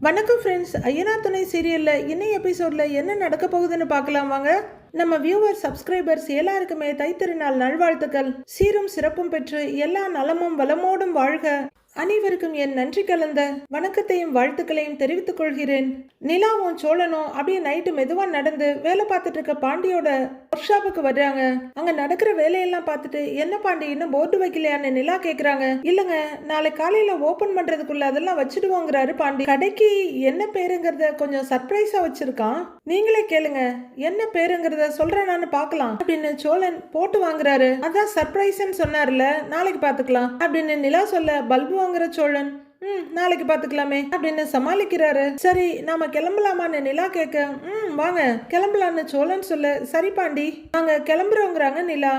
வணக்கம் ஃப்ரெண்ட்ஸ். ஐயனார் துணை சீரியலில் இன்னைய எபிசோடில் என்ன நடக்க போகுதுன்னு பார்க்கலாம் வாங்க. நம்ம வியூவர் சப்ஸ்கிரைபர்ஸ் எல்லாருக்குமே தைத்திருநாள் நல்வாழ்த்துக்கள். சீரும் சிறப்பும் பெற்று எல்லா நலமும் வளமோடும் வாழ்க. அனைவருக்கும் என் நன்றி கலந்த வணக்கத்தையும் வாழ்த்துக்களையும் தெரிவித்துக் கொள்கிறேன். நிலாவும் சோழனும் அப்படியே நைட்டு மெதுவா நடந்து வேலை பார்த்துட்டு இருக்க பாண்டியோட ஒர்க் ஷாப்புக்கு வர்றாங்க. அங்க நடக்கிற வேலையெல்லாம் பார்த்துட்டு, என்ன பாண்டி இன்னும் போர்டு வைக்கலையான்னு நிலா கேக்குறாங்க. இல்லங்க, நாளை காலையில ஓபன் பண்றதுக்குள்ள அதெல்லாம் வச்சிடுவோங்கிறாரு பாண்டி. கடைக்கு என்ன பேருங்கிறத கொஞ்சம் சர்ப்ரைஸா வச்சிருக்கான், நீங்களே கேளுங்க. என்ன பேருங்கிறத சொல்றேன்னு பாக்கலாம் அப்படின்னு சோழன் போட்டு வாங்குறாரு. அதான் சர்ப்ரைஸ்ன்னு சொன்னார்ல, நாளைக்கு பாத்துக்கலாம் அப்படின்னு நிலா சொல்ல, பல்பு வாங்குற சோழன் நாளைக்கு பாத்துக்கலாமே அப்படின்னு சமாளிக்கிறாரு. சரி நாம கிளம்பலாமான்னு நிலா கேட்க, வாங்க கிளம்பலான்னு சோழன் சொல்ல, சரி பாண்டி நாங்க கிளம்புறோங்கிறாங்க நிலா.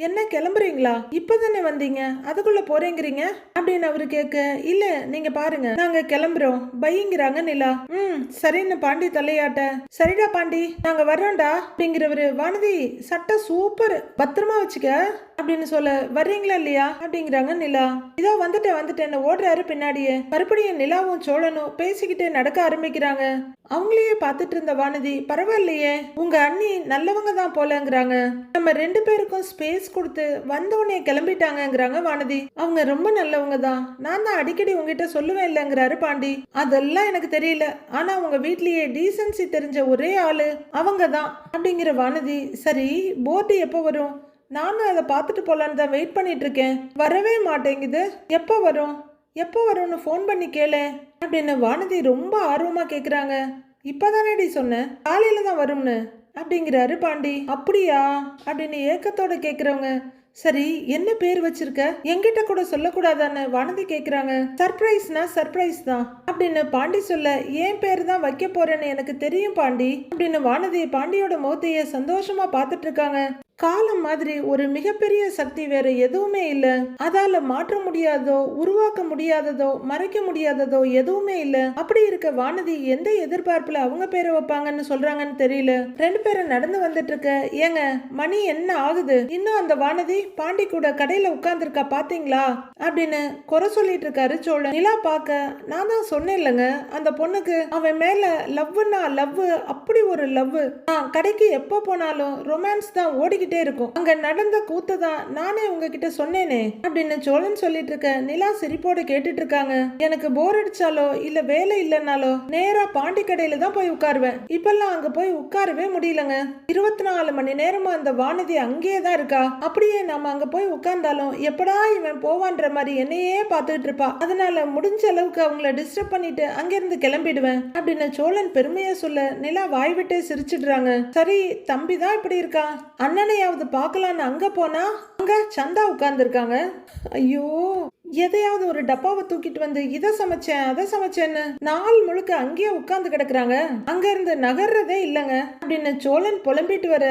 என்ன கிளம்புறீங்களா, இப்பதானே வந்தீங்க, அதுக்குள்ள போறேங்கிறீங்க அப்படின்னு அவரு கேட்க, இல்ல நீங்க பாருங்க நாங்க கிளம்புறோம் பைங்கிறாங்க நிலா. சரின்னு பாண்டி தலையாட்ட, சரிடா பாண்டி நாங்க வர்றோம்டா அப்படிங்கிறவரு, வானதி சட்டை சூப்பர் பத்திரமா வச்சுக்க அப்படின்னு சொல்ல, வர்றீங்களா இல்லையா அப்படிங்கிறாங்க நிலா. இதோ வந்துட்டேன்னு ஓடுறாரு பின்னாடியே. மறுபடியும் நிலாவும் சோழனும் பேசிக்கிட்டே நடக்க ஆரம்பிக்கிறாங்க. அவங்களையே பார்த்துட்டு இருந்த வானதி, பரவாயில்லையே உங்க அண்ணி நல்லவங்க தான் போலங்கிறாங்க, நம்ம ரெண்டு பேருக்கும் ஸ்பேஸ் கொடுத்து வந்தவனே கிளம்பிட்டாங்கிறாங்க வானதி. அவங்க ரொம்ப நல்லவங்க தான், நான் தான் அடிக்கடி உங்ககிட்ட சொல்லுவேன் இல்லைங்கிறாரு பாண்டி. அதெல்லாம் எனக்கு தெரியல, ஆனா உங்க வீட்லயே டீசன்சி தெரிஞ்ச ஒரே ஆளு அவங்க தான் அப்படிங்கிற வானதி. சரி போர்டு எப்போ வரும், நானும் அதை பார்த்துட்டு போலான்னு தான் வெயிட் பண்ணிட்டு இருக்கேன், வரவே மாட்டேங்குது, எப்போ வரும்னு ஃபோன் பண்ணி கேளு அப்படின்னு வானதி ரொம்ப ஆர்வமா கேக்குறாங்க. இப்பதானேடி சொன்னேன் காலையில தான் வரும்னு அப்படிங்கிறாரு பாண்டி. அப்படியா அப்படின்னு ஏக்கத்தோட கேக்குறவங்க, சரி என்ன பேர் வச்சிருக்க, என்கிட்ட கூட சொல்லக்கூடாதான்னு வானதி கேக்குறாங்க. சர்ப்ரைஸ்னா சர்ப்ரைஸ் தான் அப்படின்னு பாண்டி சொல்ல, ஏன் பேர் தான் வைக்க போறேன்னு எனக்கு தெரியும் பாண்டி அப்படின்னு வானதி பாண்டியோட முகத்தையே சந்தோஷமா பார்த்துட்டு இருக்காங்க. காலம் மாதிரி ஒரு மிகப்பெரிய சக்தி வேற எதுவுமே இல்ல, அதால மாற்ற முடியாததோ உருவாக்க முடியாததோ மறைக்க முடியாததோ எதுவுமே இல்ல. அப்படி இருக்க வானதி எந்த எதிர்பார்ப்புல அவங்க பேரை வைப்பாங்கன்னு சொல்றாங்கன்னு தெரியல. ரெண்டு பேரும் நடந்து வந்துட்டு இருக்க, ஏங்க மணி என்ன ஆகுது, இன்னும் அந்த வானதி பாண்டி கூட கடையில உட்கார்ந்துருக்கா பாத்தீங்களா அப்படின்னு குறை சொல்லிட்டு இருக்காரு சோழன். நிலா பாக்க, நான் தான் சொன்னேன் இல்லைங்க அந்த பொண்ணுக்கு அவன் மேல லவ்னா லவ், அப்படி ஒரு லவ், நான் கடைக்கு எப்போ போனாலும் ரொமான்ஸ் தான் ஓடி இருக்கும், அங்க நடந்த கூத்து தான் நானே உங்ககிட்ட சொன்னேனே அப்படின்னு சோழன் சொல்லிட்டு இருக்க, நிலா சிரிப்போட கேட்டுட்டு இருக்காங்க. எனக்கு போர் அடிச்சாலோ இல்ல வேலை இல்லைனாலோ நேரா பாண்டி கடையில தான் போய் உட்காருவேன், இப்பெல்லாம் அங்க போய் உட்காரவே முடியலங்க, 24 மணி நேரமா அந்த வானதி அங்கேயே தான் இருக்கா, அப்படியே நாம அங்க போய் உட்கார்ந்தாலும் எப்படா இவன் போவான்ற மாதிரி என்னையே பார்த்துட்டு இருப்பா, அதனால முடிஞ்ச அளவுக்கு அவங்கள டிஸ்டர்ப் பண்ணிட்டு அங்கிருந்து கிளம்பிடுவேன் அப்படின்னு சோழன் பெருமையா சொல்ல, நிலா வாய் விட்டே சிரிச்சிடுறாங்க. சரி தம்பி தான் இப்படி இருக்கா, அண்ணனை பார்க்கலான்னு அங்க போனா அங்க சந்தா உட்கார்ந்து இருக்காங்க. ஐயோ, எதையாவது ஒரு டப்பாவை தூக்கிட்டு வந்து இதை சமைச்சேன் அதை சமைச்சேன்னு நாள் முழுக்க அங்கேயே உட்கார்ந்து கிடக்குறாங்க, அங்க இருந்து நகர்றதே இல்லைங்க அப்படின்னு சோழன் புலம்பிட்டு வர,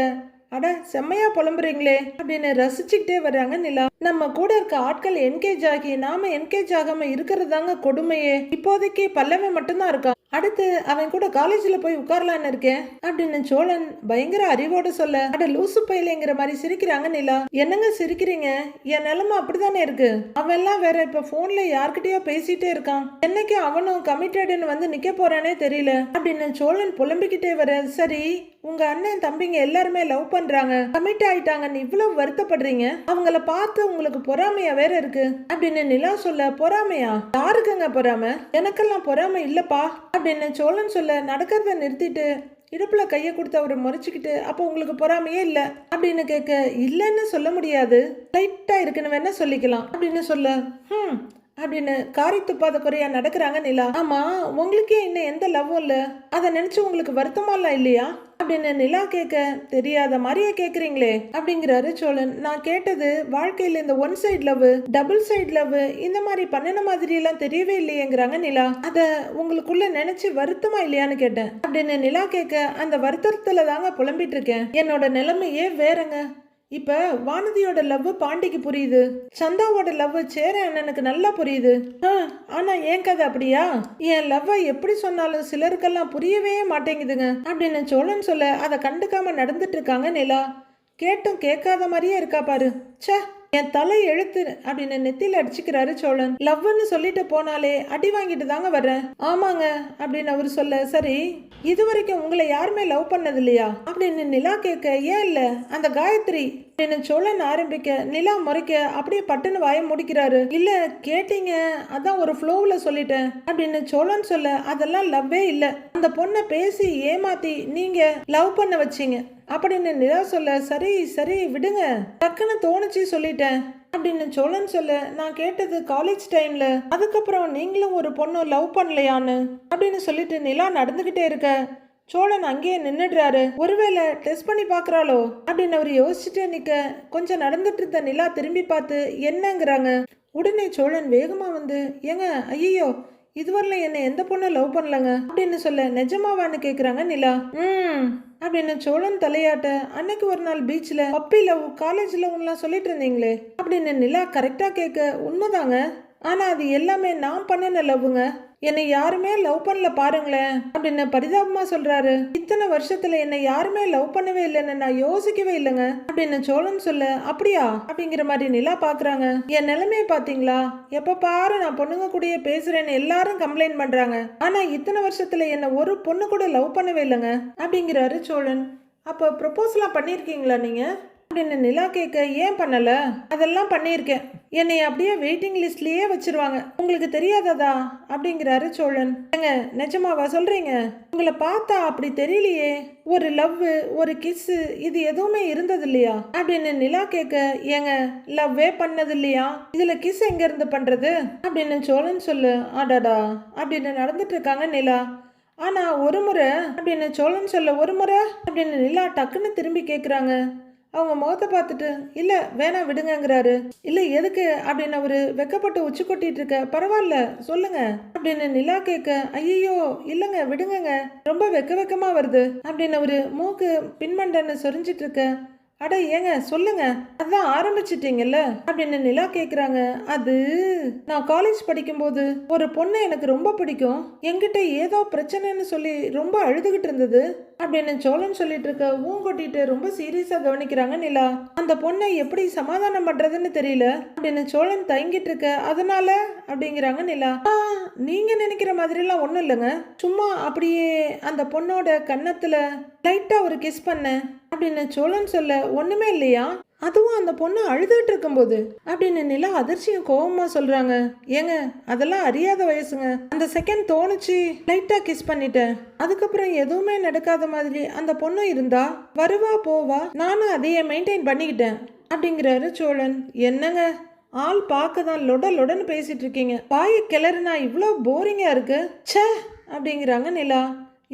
அட செம்மையா புலம்புறீங்களே அப்படின்னு ரசிச்சுக்கிட்டே வர்றாங்க நிலா. நம்ம கூட இருக்க ஆட்கள் என்கேஜ் ஆகி நாம என்கேஜ் ஆகாம இருக்கிறதாங்க கொடுமையே. இப்போதைக்கு பல்லவ மட்டும்தான் இருக்கா, அடுத்து அவன் கூட காலேஜ்ல போய் உட்காரலான்னு இருக்கேன் அப்படின்னு சோழன் பயங்கர அறிவோட சொல்ல, அட லூசு பையலைங்கிற மாதிரி சிரிக்கிறாங்க நிலா. என்னங்க சிரிக்கிறீங்க, என் நிலைமை அப்படித்தானே இருக்கு, அவன் எல்லாம் வேற இப்ப போன்ல யார்கிட்டயோ பேசிட்டே இருக்கான், என்னைக்கு அவனும் கமிட்டடுன்னு வந்து நிக்க போறானே தெரியல அப்படின்னு சோழன் புலம்பிக்கிட்டே வர, சரி உங்க அண்ணன் தம்பிங்க எல்லாருமே லவ் பண்றாங்க கமிட் ஆயிட்டாங்கன்னு இவ்வளவு வருத்தப்படுறீங்க, அவங்கள பார்த்து உங்களுக்கு பொறாமையா வேற இருக்கு அப்படின்னு நிலா சொல்ல, பொறாமையா யாருக்குங்க பொறாம, எனக்கெல்லாம் பொறாமை இல்லப்பா அப்படின்னு சோழன் சொல்ல, நடக்கிறத நிறுத்திட்டு இடுப்புல கைய கொடுத்து அவரை முறைச்சுக்கிட்டு, அப்போ உங்களுக்கு பொறாமையே இல்ல அப்படின்னு கேட்க, இல்லைன்னு சொல்ல முடியாது, லைட்டா இருக்குன்னு வேணா சொல்லிக்கலாம் அப்படின்னு சொல்ல, அப்படின்னு காரி துப்பாத குறையா நடக்கிறாங்க நிலா. ஆமா உங்களுக்கே இன்னும் எந்த லவ்வும் இல்ல, அதை நினைச்சு உங்களுக்கு வருத்தமாலாம் இல்லையா அப்படின்னு நிலா கேட்க, தெரியாத மாதிரியே கேக்குறீங்களே அப்படிங்கிறாரு சோழன். நான் கேட்டது வாழ்க்கையில இந்த one side love double side love இந்த மாதிரி பண்ணின மாதிரி எல்லாம் தெரியவே இல்லையேங்கிறாங்க நிலா. அத உங்களுக்குள்ள நினைச்சு வருத்தமா இல்லையான்னு கேட்டேன் அப்படின்னு நிலா கேட்க, அந்த வருத்தத்துல தாங்க புலம்பிட்டு இருக்கேன், என்னோட நிலைமையே வேறங்க. இப்ப வானதியோட லவ் பாண்டிக்கு புரியுது, சந்தாவோட லவ் சேர அண்ணனுக்கு நல்லா புரியுது, ஆனா ஏன் கதை அப்படியா, என் லவ் எப்படி சொன்னாலும் சிலருக்கெல்லாம் புரியவே மாட்டேங்குதுங்க அப்படின்னு சோழன் சொல்ல, அதை கண்டுக்காம நடந்துட்டு இருக்காங்க நிலா. கேட்டும் கேட்காத மாதிரியே இருக்கா பாரு, சே என் தலை எழுத்து அப்படின்னு நெத்தியில அடிச்சுக்கிறாரு சோழன். லவ்னு சொல்லிட்டு போனாலே அடி வாங்கிட்டு தாங்க வர்றேன். ஆமாங்க அப்படின்னு அவரு சொல்ல, சரி இது வரைக்கும் உங்களை யாருமே லவ் பண்ணது இல்லையா அப்படின்னு நிலா கேட்க, ஏன் இல்ல அந்த காயத்ரி அப்படின்னு சோழன் ஆரம்பிக்க, நிலா முறைக்க அப்படியே பட்டுன்னு வாய முடிக்கிறாரு. இல்ல கேட்டீங்க, அதான் ஒரு ஃப்ளோவில் சொல்லிட்டேன் அப்படின்னு சோழன் சொல்ல, அதெல்லாம் லவ்வே இல்ல, அந்த பொண்ணை பேசி ஏமாத்தி நீங்க லவ் பண்ண வச்சீங்க அப்படின்னு நிலா சொல்ல, சரி சரி விடுங்க, டக்குன்னு தோணுச்சு சொல்லிட்டேன் அப்படின்னு சோழன் சொல்ல, நான் கேட்டது காலேஜ் டைம்ல, அதுக்கப்புறம் நீங்களும் ஒரு பொண்ணு லவ் பண்ணலையான்னு அப்படின்னு சொல்லிட்டு நிலா நடந்துகிட்டே இருக்க சோழன் அங்கேயே நின்னுடுறாரு. ஒருவேளை டெஸ்ட் பண்ணி பாக்குறாளோ அப்படின்னு அவர் யோசிச்சுட்டே நிக்க, கொஞ்சம் நடந்துட்டு இருந்த நிலா திரும்பி பார்த்து என்னங்கிறாங்க. உடனே சோழன் வேகமா வந்து, ஏங்க ஐயோ இதுவரையில என்ன எந்த பொண்ணு லவ் பண்ணலங்க அப்படின்னு சொல்ல, நிஜமாவான்னு கேக்குறாங்க நிலா. அப்படின்னு சோழன் தலையாட்ட, அன்னைக்கு ஒரு நாள் பீச்ல பப்பி லவ் காலேஜ் லவ்லாம் சொல்லிட்டு இருந்தீங்களே அப்படின்னு நிலா கரெக்டா கேட்க, உண்மைதாங்க, ஆனா அது எல்லாமே நான் பண்ணின லவ்வுங்க, என்னை யாருமே லவ் பண்ணல பாருங்களேன் அப்படின்னு பரிதாபமா சொல்றாரு. இத்தனை வருஷத்துல என்னை யாருமே லவ் பண்ணவே இல்லைன்னு நான் யோசிக்கவே இல்லைங்க அப்படின்னு சோழன் சொல்ல, அப்படியா அப்படிங்கிற மாதிரி நிலா பாக்குறாங்க. என் நிலைமையை பாத்தீங்களா, எப்ப பாரு நான் பொண்ணுங்க கூடயே பேசுறேன்னு எல்லாரும் கம்ப்ளைண்ட் பண்றாங்க, ஆனா இத்தனை வருஷத்துல என்ன ஒரு பொண்ணு கூட லவ் பண்ணவே இல்லைங்க அப்படிங்கிறாரு சோழன். அப்போ ப்ரொபோஸ்லாம் பண்ணிருக்கீங்களா நீங்க அப்படின்னு நிலா கேட்க, ஏன் பண்ணல, அதெல்லாம் பண்ணியிருக்கேன், என்னை அப்படியே வெயிட்டிங் லிஸ்ட்லயே வச்சிருவாங்க, உங்களுக்கு தெரியாததா அப்படிங்கிறாரு சோழன். ஏங்க நிஜமாவா சொல்றீங்க, உங்களை பார்த்தா அப்படி தெரியலையே, ஒரு லவ் ஒரு கிஸ் இது எதுவுமே இருந்தது இல்லையா அப்படின்னு நிலா கேட்க, ஏங்க லவ்வே பண்ணது இல்லையா, இதுல கிஸ் எங்க இருந்து பண்றது அப்படின்னு சோழன் சொல்லு. ஆடாடா அப்படின்னு நடந்துட்டு இருக்காங்க நிலா. ஆனா ஒரு முறை அப்படின்னு சோழன் சொல்ல, ஒரு முறை அப்படின்னு நிலா டக்குன்னு திரும்பி கேட்குறாங்க. அவங்க முகத்தை பார்த்துட்டு, இல்ல வேணாம் விடுங்கிறாரு. இல்ல எதுக்கு அப்படின்னு அவரு வெக்கப்பட்டு உச்சி கொட்டிட்டு இருக்க, பரவாயில்ல சொல்லுங்க அப்படின்னு நிலா கேட்க, ஐயோ இல்லங்க விடுங்க, ரொம்ப வெக்கமா வருது அப்படின்னு அவரு மூக்கு பின்மண்டன்னு சொரிஞ்சிட்டு இருக்க. அட ஏங்க சொல்லுங்க, அதான் ஆரம்பிச்சிட்டீங்கல்ல அப்படின்னு நிலா கேக்குறாங்க. அது நான் காலேஜ் படிக்கும்போது ஒரு பொண்ணு எனக்கு ரொம்ப பிடிக்கும், என்கிட்ட ஏதோ பிரச்சனைன்னு சொல்லி ரொம்ப அழுதுகிட்டு இருந்தது அப்படின்னு சோழன் சொல்லிட்டு இருக்க, ஊங்கொட்டிட்டு ரொம்ப சீரியஸா கவனிக்கிறாங்க நிலா. அந்த பொண்ணை எப்படி சமாதானம் பண்றதுன்னு தெரியல அப்படின்னு சோழன் தயங்கிட்டு இருக்க, அதனால அப்படிங்கிறாங்க நிலா. நீங்க நினைக்கிற மாதிரி எல்லாம் ஒண்ணும் இல்லைங்க, சும்மா அப்படியே அந்த பொண்ணோட கன்னத்துல லைட்டா ஒரு கிஸ் பண்ண அப்படின்னு சோழன் சொல்ல, ஒண்ணுமே இல்லையா, அதுவும் அந்த பொண்ணு அழுதுகிட்டு இருக்கும்போது அப்படின்னு நிலா அதிர்ச்சியும் கோபமா சொல்றாங்க. ஏங்க அதெல்லாம் அறியாத வயசுங்க, அந்த செகண்ட் தோணுச்சு லைட்டா கிஸ் பண்ணிட்டேன், அதுக்கப்புறம் எதுவுமே நடக்காத மாதிரி அந்த பொண்ணு இருந்தா வருவா போவா, நானும் அதையே மெயின்டைன் பண்ணிக்கிட்டேன் அப்படிங்கிறாரு சோழன். என்னங்க ஆள் பார்க்க தான் லொட லொடன்னு பேசிட்டு இருக்கீங்க, பாய கிளறுனா இவ்வளோ போரிங்கா இருக்கு ச்சே அப்படிங்கிறாங்க நிலா.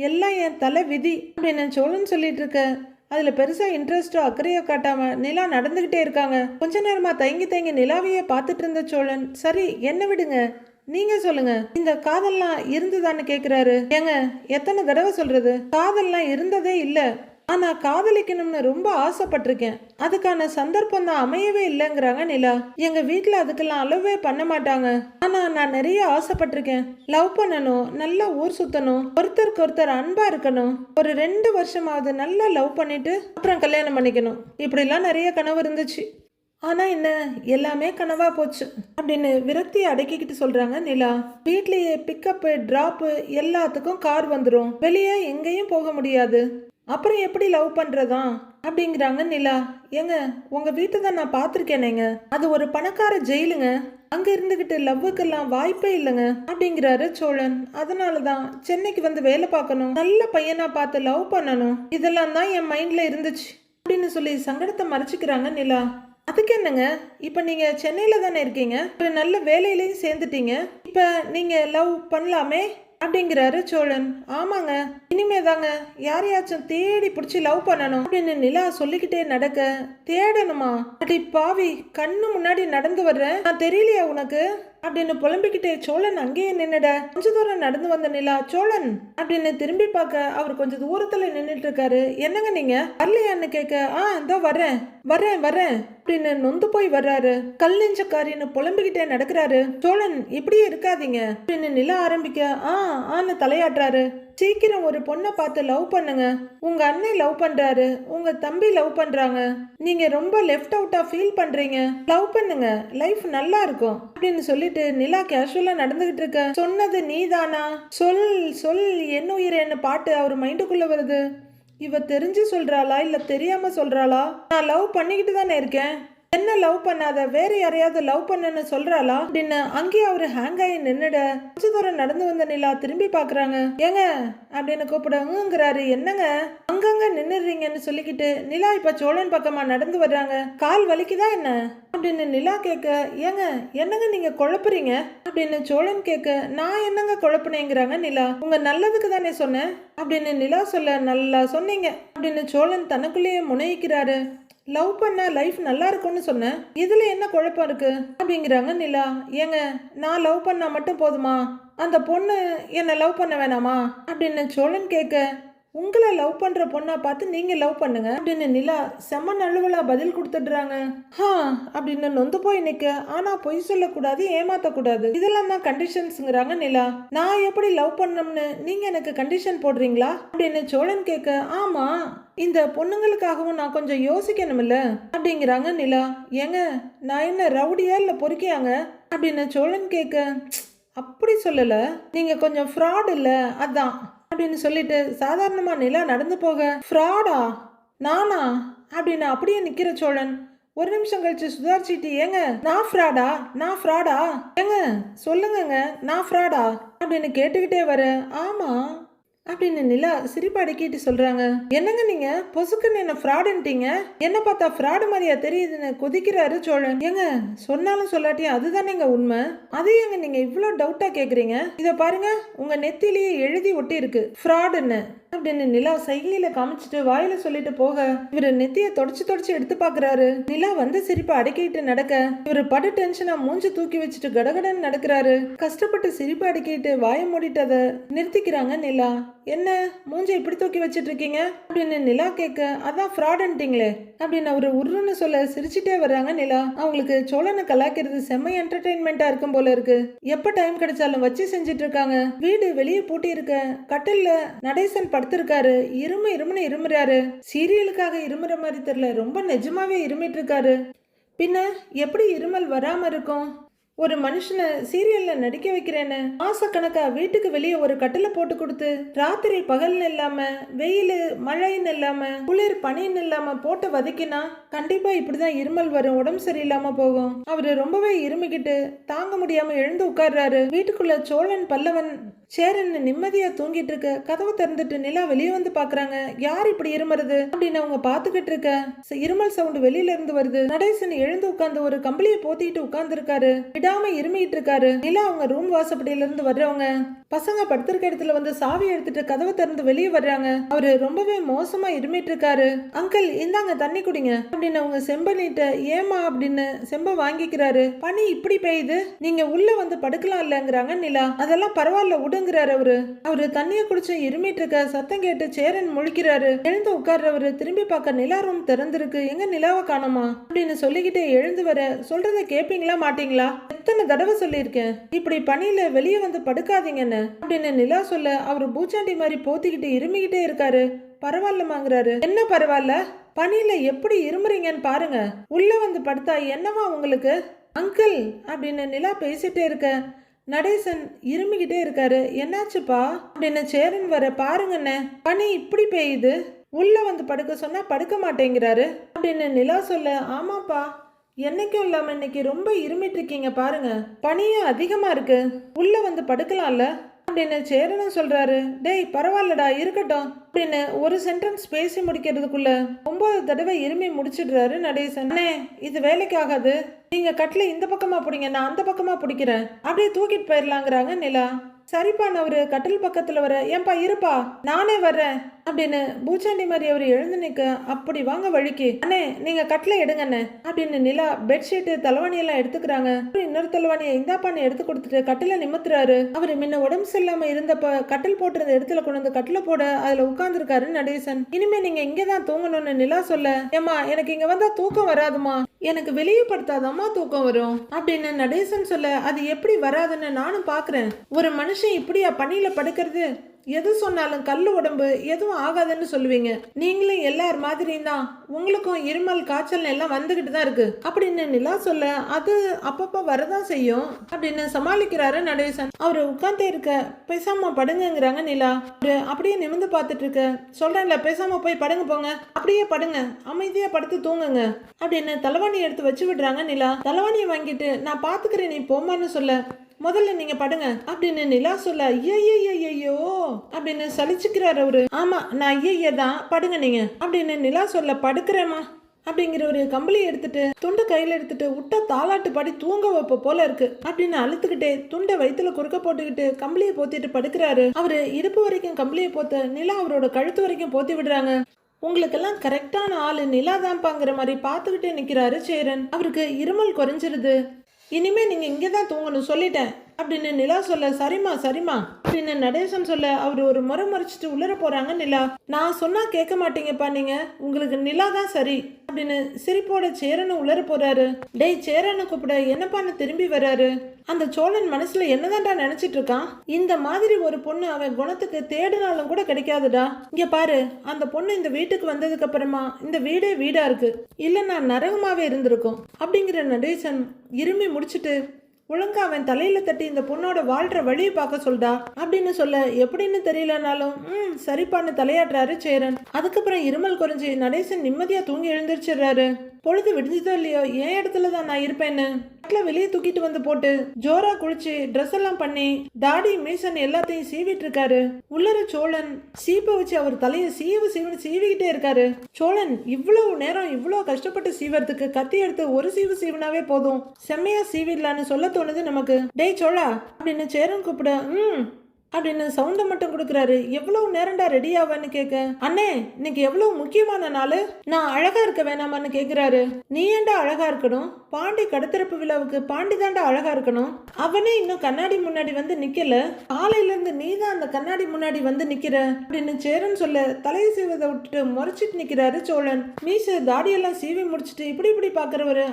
எல்லாம் என் தலை விதி அப்படின்னு சோழன் சொல்லிட்டு இருக்க, அதுல பெருசா இன்ட்ரெஸ்டோ அக்கறையோ காட்டாம நிலா நடந்துகிட்டே இருக்காங்க. கொஞ்ச நேரமா தயங்கி தயங்கி நிலாவையே பார்த்துட்டு இருந்த சோழன், சரி என்ன விடுங்க, நீங்க சொல்லுங்க, இந்த காதல்லாம் இருந்துதான்னு கேக்குறாரு. ஏங்க எத்தனை தடவை சொல்றது, காதல்லாம் இருந்ததே இல்ல, ஆனா காதலிக்கணும்னு ரொம்ப ஆசைப்பட்டிருக்கேன், அதுக்கான சந்தர்ப்பம் தான் அமையவே இல்லைங்கிறாங்க நிலா. எங்க வீட்டுல அதுக்கெல்லாம் அலோவே பண்ண மாட்டாங்க, ஆனா நான் நிறைய ஆசைப்பட்டிருக்கேன், லவ் பண்ணணும், நல்லா ஊர் சுத்தணும், ஒருத்தருக்கு ஒருத்தர் அன்பா இருக்கணும், ஒரு 2 வருஷமாவது நல்லா லவ் பண்ணிட்டு அப்புறம் கல்யாணம் பண்ணிக்கணும், இப்படிலாம் நிறைய கனவு இருந்துச்சு, ஆனா என்ன எல்லாமே கனவா போச்சு அப்படின்னு விரக்தியை அடக்கிக்கிட்டு சொல்றாங்க நிலா. வீட்லயே பிக்கப்பு டிராப்பு எல்லாத்துக்கும் கார் வந்துடும், வெளியே எங்கேயும் போக முடியாது, அப்புறம் எப்படி லவ் பண்றதா அப்படிங்கிறாங்க நிலா. ஏங்க உங்க வீட்டை தான் நான் பார்த்துருக்கேனேங்க, அது ஒரு பணக்கார ஜெயிலுங்க, அங்க இருந்துகிட்டு லவ்வுக்கெல்லாம் வாய்ப்பே இல்லைங்க அப்படிங்கிறாரு சோழன். அதனாலதான் சென்னைக்கு வந்து வேலை பார்க்கணும், நல்ல பையனா பார்த்து லவ் பண்ணணும், இதெல்லாம் தான் என் மைண்ட்ல இருந்துச்சு அப்படின்னு சொல்லி சங்கடத்தை மறைச்சிக்கிறாங்க நிலா. அதுக்கு என்னங்க, இப்ப நீங்க சென்னையில தானே இருக்கீங்க, ஒரு நல்ல வேலையிலையும் சேர்ந்துட்டீங்க, இப்ப நீங்க லவ் பண்ணலாமே அப்படிங்கிறாரு சோழன். ஆமாங்க இனிமே தாங்க யாரையாச்சும் தேடி பிடிச்சி லவ் பண்ணணும் அப்படின்னு நிலா சொல்லிக்கிட்டே நடக்க, தேடணுமா அடி பாவி, கண்ணு முன்னாடி நடந்து வர்றேன் நான் தெரியலையா உனக்கு அப்படின்னு புலம்பிக்கிட்டே சோழன் அங்கேயே நின்னுட. கொஞ்ச தூரம் நடந்து வந்த நிலா, சோழன் அப்படின்னு திரும்பி பார்க்க அவர் கொஞ்சம் தூரத்துல நின்றுட்டு இருக்காரு. என்னங்க நீங்க வரலையான்னு கேட்க, இதோ வரேன் வரேன் வரேன் அப்படின்னு நொந்து போய் வர்றாரு. கல் நெஞ்சக்காரின்னு புலம்பிக்கிட்டே நடக்கிறாரு. சோழன் இப்படியே இருக்காதீங்க அப்படின்னு நிலா ஆரம்பிக்க, ஆன்னு தலையாட்டுறாரு. சீக்கிரம் ஒரு பொண்ணை பார்த்து லவ் பண்ணுங்க. உங்க அண்ணன் லவ் பண்றாரு, உங்க தம்பி லவ் பண்றாங்க, நீங்க ரொம்ப லெஃப்ட் அவுட்டா ஃபீல் பண்றீங்க, லவ் பண்ணுங்க, லைஃப் நல்லா இருக்கும் அப்படின்னு சொல்லிட்டு நிலா கேஷுவலா நடந்துகிட்டு இருக்க. சொன்னது நீதானா, சொல் சொல் என்ன உயிரேன்னு பாட்டு அவர் மைண்டுக்குள்ள வருது. இவ தெரிஞ்சு சொல்றாளா இல்ல தெரியாம சொல்றாளா? நான் லவ் பண்ணிக்கிட்டு தானே இருக்கேன், என்ன லவ் பண்ணாத வேற யாரையாவது லவ் பண்ணுன்னு சொல்றாளா அப்படின்னு அங்கேயே அவரு ஹேங் ஆகி நின்னுட. கொஞ்ச தூரம் நடந்து வந்த நிலா திரும்பி பாக்குறாங்க. ஏங்க அப்படின்னு கூப்பிடுங்கிறாரு. என்னங்க அங்கங்க நின்னுறீங்கன்னு சொல்லிக்கிட்டு நிலா இப்ப சோழன் பக்கமா நடந்து வர்றாங்க. கால் வலிக்குதா என்ன அப்படின்னு நிலா கேட்க, ஏங்க என்னங்க நீங்க குழப்புறீங்க அப்படின்னு சோழன் கேட்க, நான் என்னங்க குழப்புனேங்கிறாங்க நிலா. உங்க நல்லதுக்கு தானே சொன்னேன் அப்படின்னு நிலா சொல்ல, நல்லா சொன்னீங்க அப்படின்னு சோழன் தனக்குள்ளேயே முனைக்கிறாரு. லவ் பண்ணா லைஃப் நல்லா இருக்கும்னு சொன்னேன், இதுல என்ன குழப்பம் இருக்கு அப்படிங்கிறாங்க நிலா. ஏங்க நான் லவ் பண்ணா மட்டும் போதுமா, அந்த பொண்ணு என்ன லவ் பண்ண வேணாமா அப்படின்னு சோழன் கேட்க, உங்களை லவ் பண்ற பொண்ணா பார்த்து நீங்க லவ் பண்ணுங்க அப்படின்னு நிலா செம்ம நழுவலா பதில் கொடுத்துடுறாங்க. அப்படின்னு நொந்து போய் நிக்க, ஆனா பொய் சொல்லக்கூடாது, ஏமாத்தக்கூடாது, இதெல்லாம் தான் கண்டிஷன்ஸ்ங்கிறாங்க நிலா. நான் எப்படி லவ் பண்ணணும்னு நீங்க எனக்கு கண்டிஷன் போடுறீங்களா அப்படின்னு சோழன் கேட்க, ஆமா இந்த பொண்ணுங்களுக்காகவும் நான் கொஞ்சம் யோசிக்கணும்ல அப்படிங்கிறாங்க நிலா. ஏங்க நான் என்ன ரவுடியா இல்ல பொறுக்கியாங்க அப்படின்னு சோழன் கேட்க, அப்படி சொல்லல, நீங்க கொஞ்சம் ஃப்ராட் இல்ல அதான் அப்படின்னு சொல்லிட்டு சாதாரணமா நிலா நடந்து போக, ஃப்ராடா நானா அப்படின்னு அப்படியே நிக்கிற சோழன் ஒரு நிமிஷம் கழிச்சு சுதாரிச்சிட்டு, ஏங்க நான் ஃப்ராடா ஏங்க சொல்லுங்கங்க நான் ஃப்ராடா அப்படின்னு கேட்டுக்கிட்டே வர, ஆமா அப்படின்னு நிலா சிரிப்பு அடக்கிட்டு சொல்றாங்க. என்னங்க நீங்க பொசுக்குன்னு என்ன ஃப்ராடுன்ட்டீங்க, என்ன பார்த்தா ஃப்ராடு மாதிரியா தெரியுதுன்னு கொதிக்கிறாரு சோழன். ஏங்க சொன்னாலும் சொல்லாட்டியும் அதுதானேங்க உண்மை, அதையும் நீங்க இவ்வளோ டவுட்டா கேக்குறீங்க, இதை பாருங்க உங்க நெத்திலேயே எழுதி ஒட்டி இருக்கு ஃப்ராடுன்னு அப்படின்னு நிலா சைகையில காமிச்சிட்டு வாயில சொல்லிட்டு போக, இவரு நெத்திய தொடச்சு எடுத்து பாக்குறாரு. நிலா வந்து சிரிப்பை அடக்கிட்டு நடக்க, இவரு படு டென்ஷனா மூஞ்சி தூக்கி வச்சுட்டு கடகடன்னு நடக்கிறாரு. கஷ்டப்பட்டு சிரிப்பு அடக்கிட்டு வாய மூடிட்டத நிறுத்திக்கிறாங்க நிலா. என்ன மூஞ்சி இப்படி தூக்கி வச்சிட்டு இருக்கீங்க அப்படின்னு நிலா கேட்க, அதான் ஃப்ராடுன்ட்டீங்களே அப்படின்னு அவரு உருன்னு சொல்ல சிரிச்சுட்டே வர்றாங்க நிலா. அவங்களுக்கு சோழனை கலாக்கிறது செம்ம என்டர்டைன்மெண்டா இருக்கும் போல இருக்கு. எப்ப டைம் கிடைச்சாலும் வச்சு செஞ்சிட்டு இருக்காங்க. வீடு வெளியே பூட்டி இருக்க, கட்டில்ல நடேசன் படுத்திருக்காரு. இருமுன்னு இருமுறாரு. சீரியலுக்காக இருமுற மாதிரி தெரியல, ரொம்ப நிஜமாவே இருமிட்டு இருக்காரு. பின்ன எப்படி இருமல் வராம இருக்கும்? ஒரு மனுஷனை சீரியல்ல நடிக்க வைக்கிறேன்னு மாசக்கணக்கா வீட்டுக்கு வெளியே ஒரு கட்டில போட்டு கொடுத்து, ராத்திரி பகல்னு இல்லாம வெயில் மழைன்னு இல்லாம குளிர் பனின்னு இல்லாம போட்டு வதக்கினா கண்டிப்பா இப்படிதான் இருமல் வரும், உடம்பு சரியில்லாம போகும். அவரு ரொம்பவே இருமிக்கிட்டு தாங்க முடியாம எழுந்து உட்கார்றாரு. வீட்டுக்குள்ள சோழன் பல்லவன் சேரன் நிம்மதியா தூங்கிட்டு இருக்க, கதவு திறந்துட்டு நிலா வெளியே வந்து பாக்குறாங்க. யார் இப்படி இருமறது அப்படின்னு அவங்க பாத்துக்கிட்டு இருக்க, இருமல் சவுண்ட் வெளியில இருந்து வருது. நடேசன் எழுந்து உட்கார்ந்து ஒரு கம்பளியை போத்திட்டு உட்கார்ந்து இருக்காரு. விடாம இருமிட்டு இருக்காரு. நிலா அவங்க ரூம் வாசப்படியில இருந்து வர்றவங்க பசங்க படுத்திருக்க இடத்துல வந்து சாவி எடுத்துட்டு கதவை திறந்து வெளியே வர்றாங்க. அவரு ரொம்பவே மோசமா இருமிட்டு இருக்காரு. அங்கிள் இந்தாங்க தண்ணி குடிங்க அப்படின்னு அவங்க செம்ப நீட்ட, ஏமா அப்படின்னு செம்ப வாங்கிக்கிறாரு. பனி இப்படி பெய்யுது, நீங்க உள்ள வந்து படுக்கலாம் இல்லங்கிறாங்க நிலா. அதெல்லாம் பரவாயில்ல விடுங்கிறாரு அவரு. அவரு தண்ணிய குடிச்சு இருமிட்டு இருக்க சத்தம் கேட்டு சேரன் முழிக்கிறாரு. எழுந்து உட்கார்றவரு திரும்பி பார்க்க நிலா ரூம் திறந்திருக்கு. எங்க நிலாவை காணோமா அப்படின்னு சொல்லிக்கிட்டே எழுந்து வர, சொல்றத கேப்பீங்களா மாட்டீங்களா, எத்தனை தடவை சொல்லியிருக்கேன் இப்படி பனியில வெளியே வந்து படுக்காதீங்கன்னு அப்படின்னு நிலா சொல்ல, அவரு பூச்சாண்டி மாதிரி போத்திக்கிட்டு இருமிக்கிட்டே இருக்காரு. பரவாயில்லமாங்கிறாரு. என்ன பரவாயில்ல, பனியில எப்படி இருமுறீங்கன்னு பாருங்க, உள்ள வந்து படுத்தா என்னவா உங்களுக்கு அங்கிள் அப்படின்னு நிலா பேசிட்டே இருக்க, நடேசன் இருமிக்கிட்டே இருக்காரு. என்னாச்சுப்பா அப்படின்னு சேரன் வர, பாருங்கண்ணே பனி இப்படி பெய்யுது, உள்ள வந்து படுக்க சொன்னா படுக்க மாட்டேங்கிறாரு அப்படின்னு நிலா சொல்ல, ஆமாப்பா என்னைக்கும் இல்லாம இன்னைக்கு ரொம்ப இருமிட்டு இருக்கீங்க பாருங்க, பனியும் அதிகமா இருக்கு, உள்ள வந்து படுக்கலாம்ல அப்படின்னு சேரனும் சொல்றாரு. டேய் பரவாயில்லடா இருக்கட்டும் அப்படின்னு ஒரு சென்டென்ஸ் பேசி முடிக்கிறதுக்குள்ள 9 தடவை இருமி முடிச்சிடுறாரு நடேசன். அண்ணே இது வேலைக்கு ஆகாது, நீங்க கட்டில இந்த பக்கமா பிடிங்க, நான் அந்த பக்கமா பிடிக்கிறேன், அப்படியே தூக்கிட்டு போயிடலாங்கிறாங்க நிலா. சரிப்பான்னு அவரு கட்டில் பக்கத்துல வர, ஏன்பா இருப்பா நானே வர்றேன் அப்படின்னு பூச்சாண்டி மாதிரி அவரு எழுந்து நிக்க, அப்படி வாங்க வழிக்கு அண்ணே நீங்க கட்டில எடுங்கண்ணே அப்படின்னு நிலா பெட்ஷீட்டு தலைவாணி எல்லாம் எடுத்துக்கிறாங்க. இன்னொரு தலைவாணியை இந்தாப்பான்னு எடுத்து கொடுத்துட்டு கட்டில நிமித்துறாரு. அவரு முன்ன உடம்பு சரியில்லாம இருந்தப்ப கட்டில் போட்டிருந்த இடத்துல கொண்டு வந்து கட்டில போட அதுல உட்கார்ந்துருக்காரு நடேசன். இனிமே நீங்க இங்கதான் தூங்கணும்னு நிலா சொல்ல, ஏமா எனக்கு இங்க வந்தா தூக்கம் வராதுமா, எனக்கு வெளியே படுத்தாதாமா தூக்கம் வரும் அப்படின்னு நடேசன் சொல்ல, அது எப்படி வராதுன்னு நானும் பாக்குறேன், ஒரு மனுஷன் இப்படியா பனியில படுக்கிறது, எது சொன்னாலும் கல் உடம்பு எதுவும் ஆகாதுன்னு சொல்லுவீங்க. நீங்களும் எல்லார் மாதிரியும் தான், உங்களுக்கும் இருமல் காய்ச்சல் எல்லாம் வந்துகிட்டு தான் இருக்கு அப்படின்னு நிலா சொல்ல, அது அப்பப்ப வரதான் செய்யும் அப்படின்னு சமாளிக்கிறாரு நடேசன். அவரு உட்கார்ந்தே இருக்க, பேசாம படுங்கிறாங்க நிலா. அவரு அப்படியே நிமிந்து பார்த்துட்டு இருக்க, சொல்றேன்ல பேசாம போய் படுங்க போங்க, அப்படியே படுங்க, அமைதியா படுத்து தூங்குங்க அப்படின்னு தலைவாணி எடுத்து வச்சு விடுறாங்க நிலா. தலைவாணியை வாங்கிட்டு நான் பாத்துக்கிறேன் நீ போமான்னு சொல்ல, முதல்ல நீங்க படுங்க அப்படின்னு நிலா சொல்ல, ஐயோ அப்படின்னு சலிச்சுக்கிறாரு அவரு. ஆமா நான் ஐயா தான், படுங்க நீங்க அப்படின்னு நிலா சொல்ல, படுக்கிறேம்மா அப்படிங்கிற ஒரு கம்பளி எடுத்துட்டு துண்டை கையில எடுத்துட்டு விட்டா தாளாட்டு பாடி தூங்க வைப்ப போல இருக்கு அப்படின்னு அழுத்துக்கிட்டே துண்டை வயிற்றுல குறுக்க போட்டுக்கிட்டு கம்பளியை போத்திட்டு படுக்கிறாரு. அவரு இடுப்பு வரைக்கும் கம்பளியை போத்த நிலா அவரோட கழுத்து வரைக்கும் போத்தி விடுறாங்க. உங்களுக்கெல்லாம் கரெக்டான ஆளு நிலா தான்பாங்கிற மாதிரி பார்த்துக்கிட்டே நிக்கிறாரு சேரன். அவருக்கு இருமல் குறைஞ்சிருது. இனிமே நீங்க இங்கதான் தூங்கணும் சொல்லிட்டேன் அப்படின்னு நிலா சொல்ல, சரிமா சரிமா அப்படின்னு நடேசன் சொல்ல, அவர் ஒரு முறை மறைச்சிட்டு உள்ளர போறாங்க நிலா. நான் சொன்னா கேட்க மாட்டீங்கப்பா, நீங்க உங்களுக்கு நிலா தான் சரி அப்படின்னு சிரிப்போட சேரனை உள்ளர போறாரு. டேய் சேரனை கூப்பிட என்னப்பான்னு திரும்பி வர்றாரு. அந்த சோழன் மனசுல என்னதான்டா நினைச்சிட்டு இருக்கான், இந்த மாதிரி ஒரு பொண்ணு அவன் குணத்துக்கு தேடினாலும் கூட கிடைக்காதுடா. இங்க பாரு, அந்த பொண்ணு இந்த வீட்டுக்கு வந்ததுக்கு அப்புறமா இந்த வீடே வீடா இருக்கு, இல்ல நான் நரகமாவே இருந்திருக்கும் அப்படிங்கிற நடேசன் இருமி முடிச்சுட்டு ஒழுங்கா அவன் தலையில தட்டி இந்த பொண்ணோட வாழ்ற வழியை பார்க்க சொல்டா அப்படின்னு சொல்ல, எப்படின்னு தெரியலனாலும் சரிப்பான்னு தலையாட்டுறாரு சேரன். அதுக்கப்புறம் இருமல் குறைஞ்சி நடேசன் நிம்மதியா தூங்கி எழுந்திரிச்சிடுறாரு. பொழுது விடிஞ்சதோ இல்லையோ என் இடத்துல தான் நான் இருப்பேன்னு வெளியே தூக்கிட்டு வந்து போட்டு ஜோரா குளிச்சு ட்ரெஸ் எல்லாம் பண்ணி தாடி மீசன் எல்லாத்தையும் சீவிட்டு இருக்காரு. உள்ளர சோழன் சீப்பை வச்சு அவர் தலையை சீவிக்கிட்டே இருக்காரு. சோழன் இவ்வளவு நேரம் இவ்வளவு கஷ்டப்பட்டு சீவறதுக்கு கத்தி எடுத்து ஒரு சீவுனாவே போதும், செம்மையா சீவிடலான்னு சொல்ல தோணுது நமக்கு. டேய் சோழா அப்படின்னு சேரன் கூப்பிட அப்படின்னு சவுண்டை மட்டும் கொடுக்குறாரு. எவ்வளவு நேரம்டா ரெடி ஆவான்னு கேட்க, அண்ணே இன்னைக்கு எவ்வளவு முக்கியமான நாள், நான் அழகா இருக்க வேணாமான்னு கேக்குறாரு. நீ ஏன்டா அழகா இருக்கணும், பாண்டி கடத்திறப்பு விழாவுக்கு பாண்டி தாண்டா அழகா இருக்கணும், அவனே இன்னும் கண்ணாடி முன்னாடி வந்து நிக்கல, காலையில இருந்து நீ தான் அந்த கண்ணாடி முன்னாடி வந்து நிக்கிற அப்படின்னு சேரன் சொல்ல, தலையை சீவதை விட்டுட்டு முறைச்சிட்டு நிக்கிறாரு சோழன். மீச தாடியெல்லாம் சீவி முடிச்சுட்டு இப்படி பாக்குறவரு,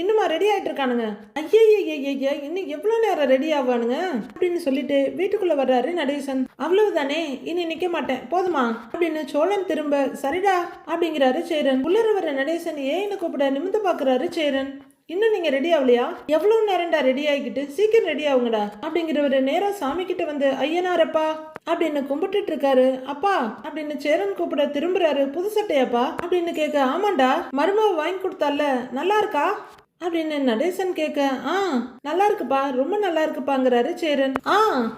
இன்னுமா ரெடி ஆயிட்டு இருக்கானுங்க, ஐயா இன்னும் எவ்வளவு நேரம் ரெடி ஆவானுங்க அப்படின்னு சொல்லிட்டு வீட்டுக்குள்ள வர்றாரு நடேசன். அவ்வளவுதானே, இனி நிக்க மாட்டேன் போதுமா அப்படின்னு சோழன் திரும்ப, சரிடா அப்படிங்கிறாரு சேரன். உள்ளர வர நடேசன் ஏன்னு கூப்பிட நிமிந்து பாக்குறாரு சேரன். இன்னும் நீங்க ரெடி ஆகலையா, எவ்வளவு நேரம்டா ரெடி ஆகிக்கிட்டு, சீக்கிரம் ரெடி ஆகுங்கடா அப்படிங்கிறவரு நேரா சாமி கிட்ட வந்து ஐயனாரப்பா அப்படின்னு கும்பிட்டுட்டு இருக்காரு. அப்பா அப்படின்னு சேரன் கூப்பிட திரும்புறாரு. புது சட்டையாப்பா அப்படின்னு கேட்க, ஆமாண்டா மருமவ வாங்கி கொடுத்தால, நல்லா இருக்கா அப்படின்னு நடேசன் கேட்க, நல்லா இருக்குப்பா, ரொம்ப நல்லா இருக்குப்பாங்கிறாரு சேரன்.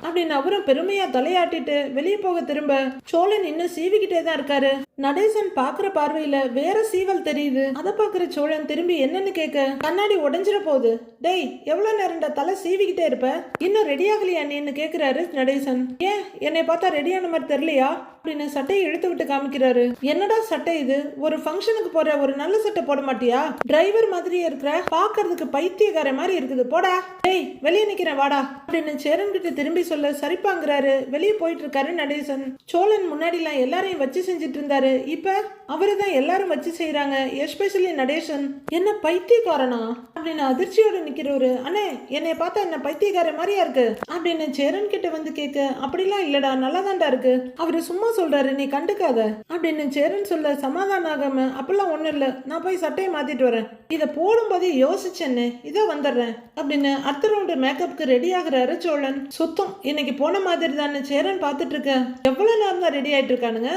அப்படின்னு அவரும் பெருமையா தலையாட்டிட்டு வெளியே போக திரும்ப சோழன் இன்னும் சீவிக்கிட்டே தான் இருக்காரு. நடேசன் பாக்குற பார்வையில வேற சீவல் தெரியுது. அதை பாக்குற சோழன் திரும்பி என்னன்னு கேட்க, கண்ணாடி உடைஞ்சிட போகுது, டேய் எவ்வளவு நேரம்டா தலை சீவிக்கிட்டே இருப்ப, இன்னும் ரெடி ஆகலையா நீன்னு கேக்குறாரு நடேசன். ஏன் என்னை பார்த்தா ரெடியான மாதிரி தெரியலையா அப்படின்னு சட்டையை இழுத்து விட்டு காமிக்கிறாரு. என்னடா சட்டை இது, ஒரு ஃபங்க்ஷனுக்கு போற ஒரு நல்ல சட்டை போட மாட்டியா, டிரைவர் மாதிரியே இருக்கிற, பாக்குறதுக்கு பைத்தியக்கார மாதிரி இருக்குது, போடா, டேய் வெளியே நிக்கிறேன் வாடா அப்படின்னு சேரன் கிட்ட திரும்பி சொல்ல, சரிப்பாங்கிறாரு. வெளியே போயிட்டு இருக்காரு நடேசன். சோழன் முன்னாடி எல்லாம் எல்லாரையும் வச்சு செஞ்சுட்டு இருந்தாரு, இப்ப அவருதான் எல்லாரும் வச்சு செய்யறாங்க, எஸ்பெஷலி நடேசன். என்ன பைத்தியக்காரனா அப்படின்னு அதிர்ச்சியோட நிக்கிறவரு, அண்ணே என்னை பார்த்தா என்ன பைத்தியக்கார மாதிரியா இருக்கு அப்படின்னு சேரன் கிட்ட வந்து கேட்க, அப்படிலாம் இல்லடா நல்லாதான்டா இருக்கு, அவரு சும்மா சொல்றாரு நீ கண்டுக்காத அப்படின்னு சேரன் சொல்ல, சமாதானம் ஆகாம அப்பெல்லாம் ஒண்ணும் இல்ல, நான் போய் சட்டையை மாத்திட்டு வரேன், இத போடும்போது யோசிச்சேன்னு இதோ வந்துடுறேன் அப்படின்னு அடுத்த ரவுண்டு மேக்கப்புக்கு ரெடி ஆகுறாரு சோழன். சுத்தம் இன்னைக்கு போன மாதிரி தானே சேரன் பார்த்துட்டு இருக்க, எவ்வளவு நேரம் தான் ரெடி ஆயிட்டு இருக்கானுங்க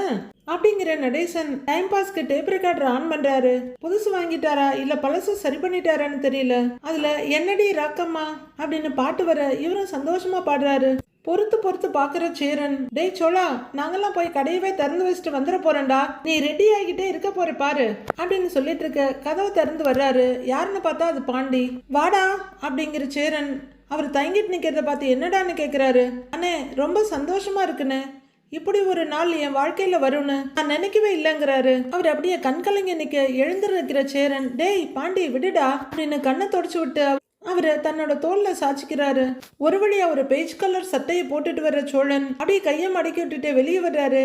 அப்படிங்கிற நடேசன் டைம் பாஸ்க்கு டேப் ரெக்கார்டர் ஆன் பண்றாரு. புதுசு வாங்கிட்டாரா இல்ல பழசு சரி பண்ணிட்டாரான்னு தெரியல. அதுல என்னடி ராக்கம்மா அப்படின்னு பாட்டு வர இவரும் சந்தோஷமா பாடுறாரு. பொறுத்து பாக்குற சேரன், டேய் சோழா நாங்கெல்லாம் போய் கடையவே திறந்து வச்சுட்டு வந்துட போறேன்டா, நீ ரெடி ஆகிட்டே இருக்க போற பாரு அப்படின்னு சொல்லிட்டு இருக்க கதவை திறந்து வர்றாரு. யாருன்னு பார்த்தா அது பாண்டி. வாடா அப்படிங்கிற சேரன் அவர் தயங்கிட்டு நிக்கிறத பார்த்து என்னடான்னு கேக்குறாரு. அண்ணே ரொம்ப சந்தோஷமா இருக்குன்னு, இப்படி ஒரு நாள் என் வாழ்க்கையில வரும்னு நான் நினைக்கவே இல்லைங்கிறாரு. அவர் அப்படியே கண்கலங்க நிக்க எழுந்து நிற்கிற சேரன், டேய் பாண்டி விடுடா அப்படின்னு கண்ணை தொடச்சு விட்டு அவரை தன்னோட தோல்ல சாச்சிக்கிறாரு. ஒரு வழியா ஒரு பேஜ் கலர் சட்டையை போட்டுட்டு வர்ற சோழன் அப்படியே கையை மடக்கி விட்டுட்டு வெளியே வர்றாரு.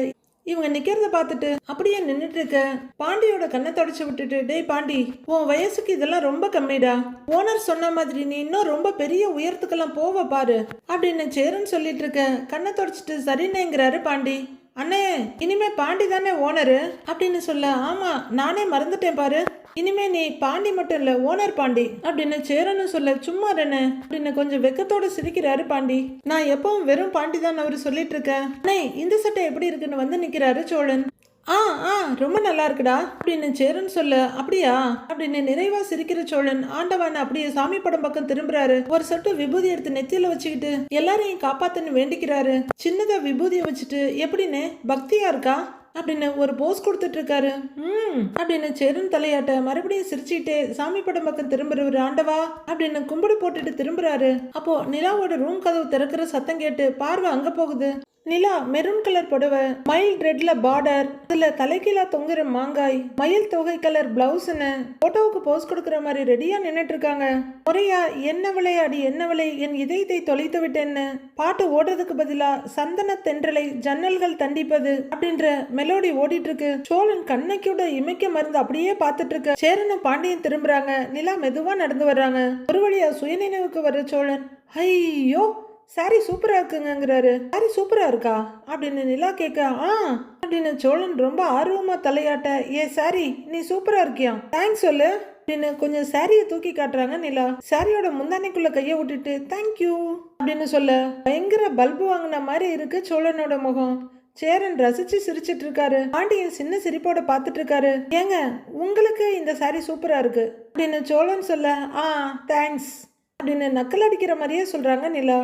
இவங்க நிக்கிறத பார்த்துட்டு அப்படியே நின்னுட்டு இருக்க பாண்டியோட கண்ணை தொடச்சு விட்டுட்டு, டேய் பாண்டி, உன் வயசுக்கு இதெல்லாம் ரொம்ப கம்மிடா. ஓனர் சொன்ன மாதிரி நீ இன்னும் ரொம்ப பெரிய உயரத்துக்கெல்லாம் போவ பாரு அப்படின்னு சேரன் சொல்லிட்டு இருக்க. கண்ணை தொடச்சிட்டு சரின்னேங்கிறாரு பாண்டி. அண்ணே, இனிமே பாண்டி தானே ஓனரு அப்படின்னு சொல்ல, ஆமா நானே மறந்துட்டேன் பாரு, இனிமே நீ பாண்டி மட்டும் இல்ல ஓனர் பாண்டி அப்படின்னு சேரன்னு சொல்ல, சும்மா தானே அப்படின்னு கொஞ்சம் வெக்கத்தோட சிரிக்கிறாரு பாண்டி. நான் எப்பவும் வெறும் பாண்டி தான் அவரு சொல்லிட்டு இருக்கேன். அண்ணே, இந்த சட்டை எப்படி இருக்குன்னு வந்து நிக்கிறாரு சோழன். ஆ ஆ ரொம்ப நல்லா இருக்குடா அப்படின்னு சேரன் சொல்ல, அப்படியா அப்படின்னு நிறைவா சிரிக்கிற சோழன் ஆண்டவன் அப்படியே சாமி படம் பக்கம் திரும்புறாரு. ஒரு சொட்டு விபூதி எடுத்து நெத்தியில வச்சுக்கிட்டு எல்லாரையும் காப்பாத்துன்னு வேண்டிக்கிறாரு. சின்னதா விபூதியை வச்சுட்டு, எப்படின்னு பக்தியா இருக்கா அப்படின்னு ஒரு போஸ் கொடுத்துட்டு இருக்காரு. அப்படின்னு சேரன் தலையாட்ட மறுபடியும் சிரிச்சுக்கிட்டே சாமி படம் பக்கம் திரும்புறவர். ஆண்டவா அப்படின்னு கும்பிடு போட்டுட்டு திரும்புறாரு. அப்போ நிலாவோட ரூம் கதவு திறக்கிற சத்தம் கேட்டு பார்வை அங்க போகுது. நிலா மெரூன் கலர் புடவை, மயில் ரெட்ல பார்டர், இதுல தலைகீழா தொங்குற மாங்காய், மயில் தொகை கலர் பிளவுஸ்னு போட்டோவுக்கு போஸ் கொடுக்கற மாதிரி ரெடியா நின்னுட்டு இருக்காங்க. முறையா என்ன விளையாடி என்ன விளை என் இதயத்தை தொலைத்து விட்டேன்னு பாட்டு ஓடுறதுக்கு பதிலா சந்தன தென்றலை ஜன்னல்கள் தண்டிப்பது அப்படின்ற மெலோடி ஓடிட்டு இருக்கு. சோழன் கண்ணைக்கூட இமைக்க மருந்து அப்படியே பார்த்துட்டு இருக்கு. சேரனும் பாண்டியன் திரும்புறாங்க. நிலா மெதுவா நடந்து வர்றாங்க. ஒரு வழியா சுயநினைவுக்கு வர்ற சோழன், ஐயோ சாரி சூப்பரா இருக்குங்கிறாரு. சாரி சூப்பரா இருக்கா அப்படின்னு நிலா கேட்க, ஆ அப்படின்னு சோழன் ரொம்ப ஆர்வமா தலையாட்ட, ஏ சாரி நீ சூப்பரா இருக்கியா, தேங்க்ஸ் சொல்லு அப்படின்னு கொஞ்சம் சாரியை தூக்கி காட்டுறாங்க நிலா. சாரியோட முந்தானைக்குள்ள கையை விட்டுட்டு தேங்க்யூ அப்படின்னு சொல்ல, பயங்கர பல்பு வாங்கின மாதிரி இருக்கு சோழனோட முகம். சேரன் ரசிச்சு சிரிச்சிட்டு இருக்காரு. பாண்டியன் சின்ன சிரிப்போட பார்த்துட்டு இருக்காரு. ஏங்க, உங்களுக்கு இந்த சாரி சூப்பரா இருக்கு அப்படின்னு சோழன் சொல்ல, ஆ தேங்க்ஸ் அப்படின்னு நக்கல் அடிக்கிற மாதிரியே சொல்றாங்க நிலா.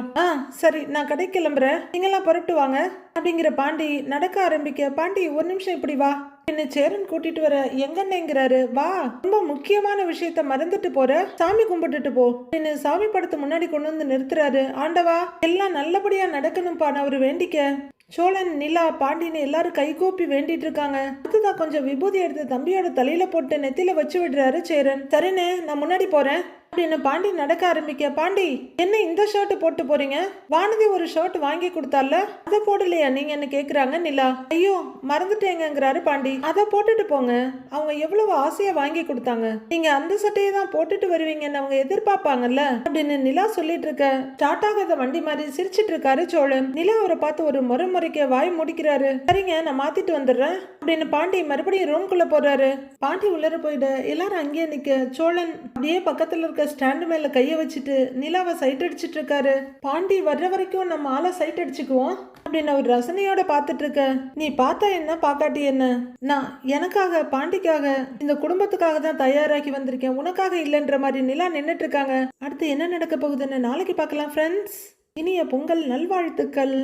சரி நான் கடை கிளம்புறேன், நீங்கெல்லாம் புறப்பட்டு வாங்க அப்படிங்கிற பாண்டி நடக்க ஆரம்பிக்க, பாண்டி ஒரு நிமிஷம் இப்படி வா என்ன சேரன் கூட்டிட்டு வர, எங்கன்னேங்கிறாரு. வா, ரொம்ப முக்கியமான விஷயத்த மறந்துட்டு போற, சாமி கும்பிட்டுட்டு போ அப்படின்னு சாமி படத்தை முன்னாடி கொண்டு வந்து நிறுத்துறாரு. ஆண்டவா எல்லாம் நல்லபடியா நடக்கணும்பா நான் அவரு வேண்டிக்க. சோழன் நிலா பாண்டின்னு எல்லாரும் கைகூப்பி வேண்டிட்டு இருக்காங்க. அடுத்ததான் கொஞ்சம் விபூதி எடுத்து தம்பியோட தலையில போட்டு நெத்தில வச்சு விடுறாரு சேரன். சரின்னு நான் முன்னாடி போறேன் அப்படின்னு பாண்டி நடக்க ஆரம்பிக்க, பாண்டி என்ன இந்த ஷர்ட் போட்டு போறீங்க, வானதி ஒரு ஷர்ட் வாங்கி கொடுத்தால அதை போடலையா நீங்க என்ன கேக்குறாங்க நிலா. ஐயோ மறந்துட்டேங்கிறாரு பாண்டி. அதை போட்டுட்டு போங்க, அவங்க எவ்வளவு ஆசையா வாங்கி கொடுத்தாங்க, நீங்க அந்த சட்டையை தான் போட்டுட்டு வருவீங்கன்னு அவங்க எதிர்பார்ப்பாங்கல்ல அப்படின்னு நிலா சொல்லிட்டு இருக்க. ஸ்டார்ட் ஆகாத வண்டி மாதிரி சிரிச்சிட்டு இருக்காரு சோழன். நிலா அவரை பார்த்து ஒரு முறைக்க வாய் முடிக்கிறாரு. சரிங்க நான் மாத்திட்டு வந்துடுறேன் அப்படின்னு பாண்டி மறுபடியும் ரூம்குள்ள போறாரு. பாண்டி உள்ளர போயிட எல்லாரும் அங்கேயே நிக்க, சோழன் அப்படியே பக்கத்துல இருக்க ஸ்டாண்டு மேல கைய வச்சுட்டு நிலாவை சைட் அடிச்சிட்டு இருக்காரு. பாண்டி வர்ற வரைக்கும் நம்ம ஆளை சைட் அடிச்சுக்குவோம் அப்படின்னு அவர் ரசனையோட பார்த்துட்டு இருக்க. நீ பார்த்தா என்ன பாக்காட்டி என்ன, நான் எனக்காக பாண்டிக்காக இந்த குடும்பத்துக்காக தான் தயாராகி வந்திருக்கேன், உனக்காக இல்லைன்ற மாதிரி நிலா நின்னுட்டு இருக்காங்க. அடுத்து என்ன நடக்க போகுதுன்னு நாளைக்கு பார்க்கலாம் ஃப்ரெண்ட்ஸ். இனிய பொங்கல் நல்வாழ்த்துக்கள்.